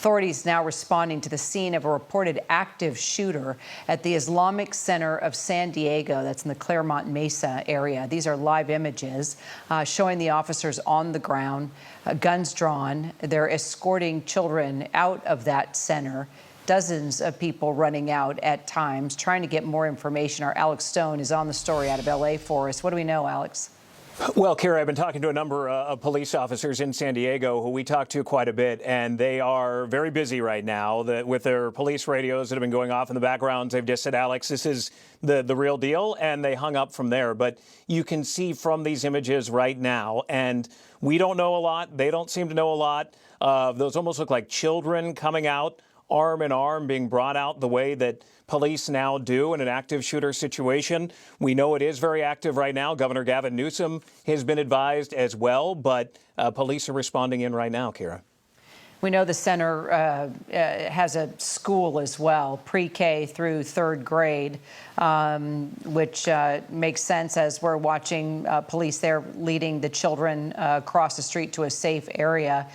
Authorities now responding to the scene of a reported active shooter at the Islamic Center of San Diego. That's in the Claremont Mesa area. These are live images showing the officers on the ground, guns drawn. They're escorting children out of that center. Dozens of people running out at times, trying to get more information. Our Alex Stone is on the story out of L.A. for us. What do we know, Alex? Well, Kira, I've been talking to a number of police officers in San Diego who we talk to quite a bit, and they are very busy right now with their police radios that have been going off in the backgrounds. They've just said, Alex, this is the real deal, and they hung up from there. But you can see from these images right now, and we don't know a lot. They don't seem to know a lot. Those almost look like children coming out arm in arm, being brought out the way that police now do in an active shooter situation. We know it is very active right now. Governor Gavin Newsom has been advised as well, but police are responding in right now, Kira. We know the center has a school as well, pre-K through third grade, which makes sense as we're watching police there leading the children across the street to a safe area.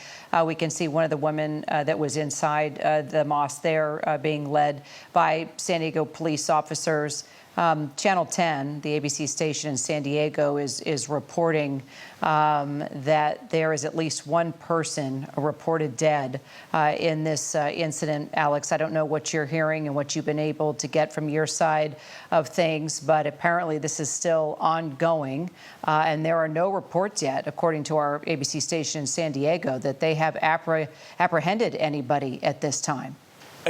We can see one of the women that was inside the mosque there being led by San Diego police officers. Channel 10, the ABC station in San Diego, is reporting that there is at least one person reported dead in this incident. Alex, I don't know what you're hearing and what you've been able to get from your side of things, but apparently this is still ongoing, and there are no reports yet, according to our ABC station in San Diego, that they have apprehended anybody at this time.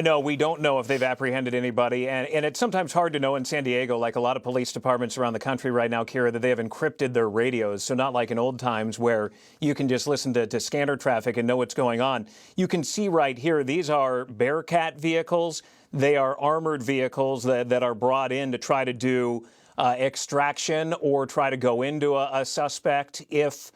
No, we don't know if they've apprehended anybody, and it's sometimes hard to know in San Diego, like a lot of police departments around the country right now, Kira, that they have encrypted their radios, so not like in old times where you can just listen to scanner traffic and know what's going on. You can see right here, these are Bearcat vehicles. They are armored vehicles that are brought in to try to do extraction or try to go into a suspect if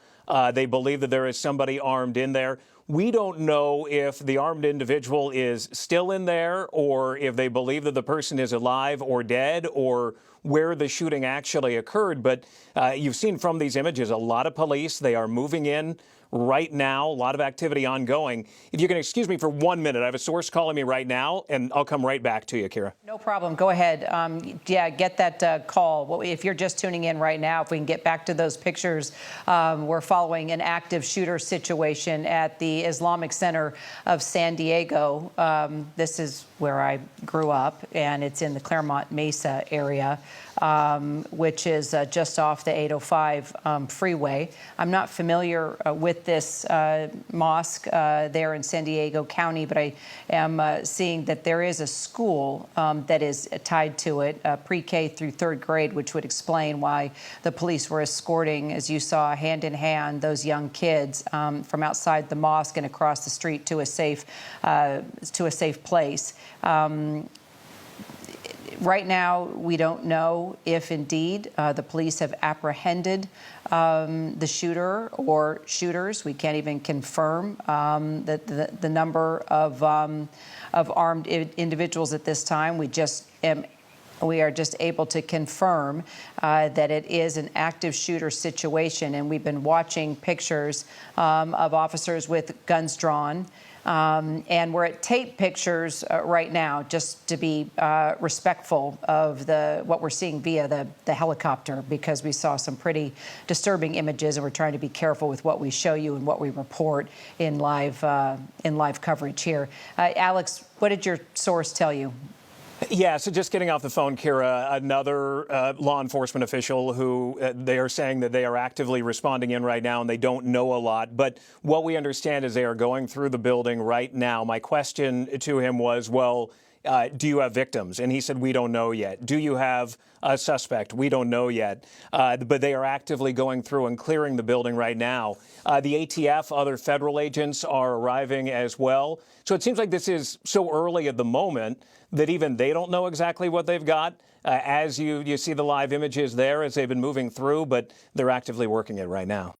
they believe that there is somebody armed in there. We don't know if the armed individual is still in there or if they believe that the person is alive or dead or where the shooting actually occurred. But you've seen from these images a lot of police. They are moving in right now, a lot of activity ongoing. If you can excuse me for 1 minute, I have a source calling me right now, and I'll come right back to you, Kira. No problem. Go ahead. Yeah, get that call. Well, if you're just tuning in right now, if we can get back to those pictures, we're following an active shooter situation at the Islamic Center of San Diego. This is where I grew up, and it's in the Claremont Mesa area, which is just off the 805 freeway. I'm not familiar with this mosque there in San Diego County, but I am seeing that there is a school that is tied to it, pre-K through third grade, which would explain why the police were escorting, as you saw, hand in hand, those young kids from outside the mosque and across the street to a safe place. Right now, we don't know if indeed the police have apprehended the shooter or shooters. We can't even confirm that the number of armed individuals at this time. We are just able to confirm that it is an active shooter situation, and we've been watching pictures of officers with guns drawn. And we're at tape pictures right now, just to be respectful of what we're seeing via the helicopter, because we saw some pretty disturbing images, and we're trying to be careful with what we show you and what we report in live coverage here. Alex, what did your source tell you? Yeah, so just getting off the phone, Kira, another law enforcement official who they are saying that they are actively responding in right now and they don't know a lot. But what we understand is they are going through the building right now. My question to him was, well, do you have victims? And he said, we don't know yet. Do you have a suspect? We don't know yet. But they are actively going through and clearing the building right now. The ATF, other federal agents are arriving as well. So it seems like this is so early at the moment that even they don't know exactly what they've got. As you see the live images there as they've been moving through, but they're actively working it right now.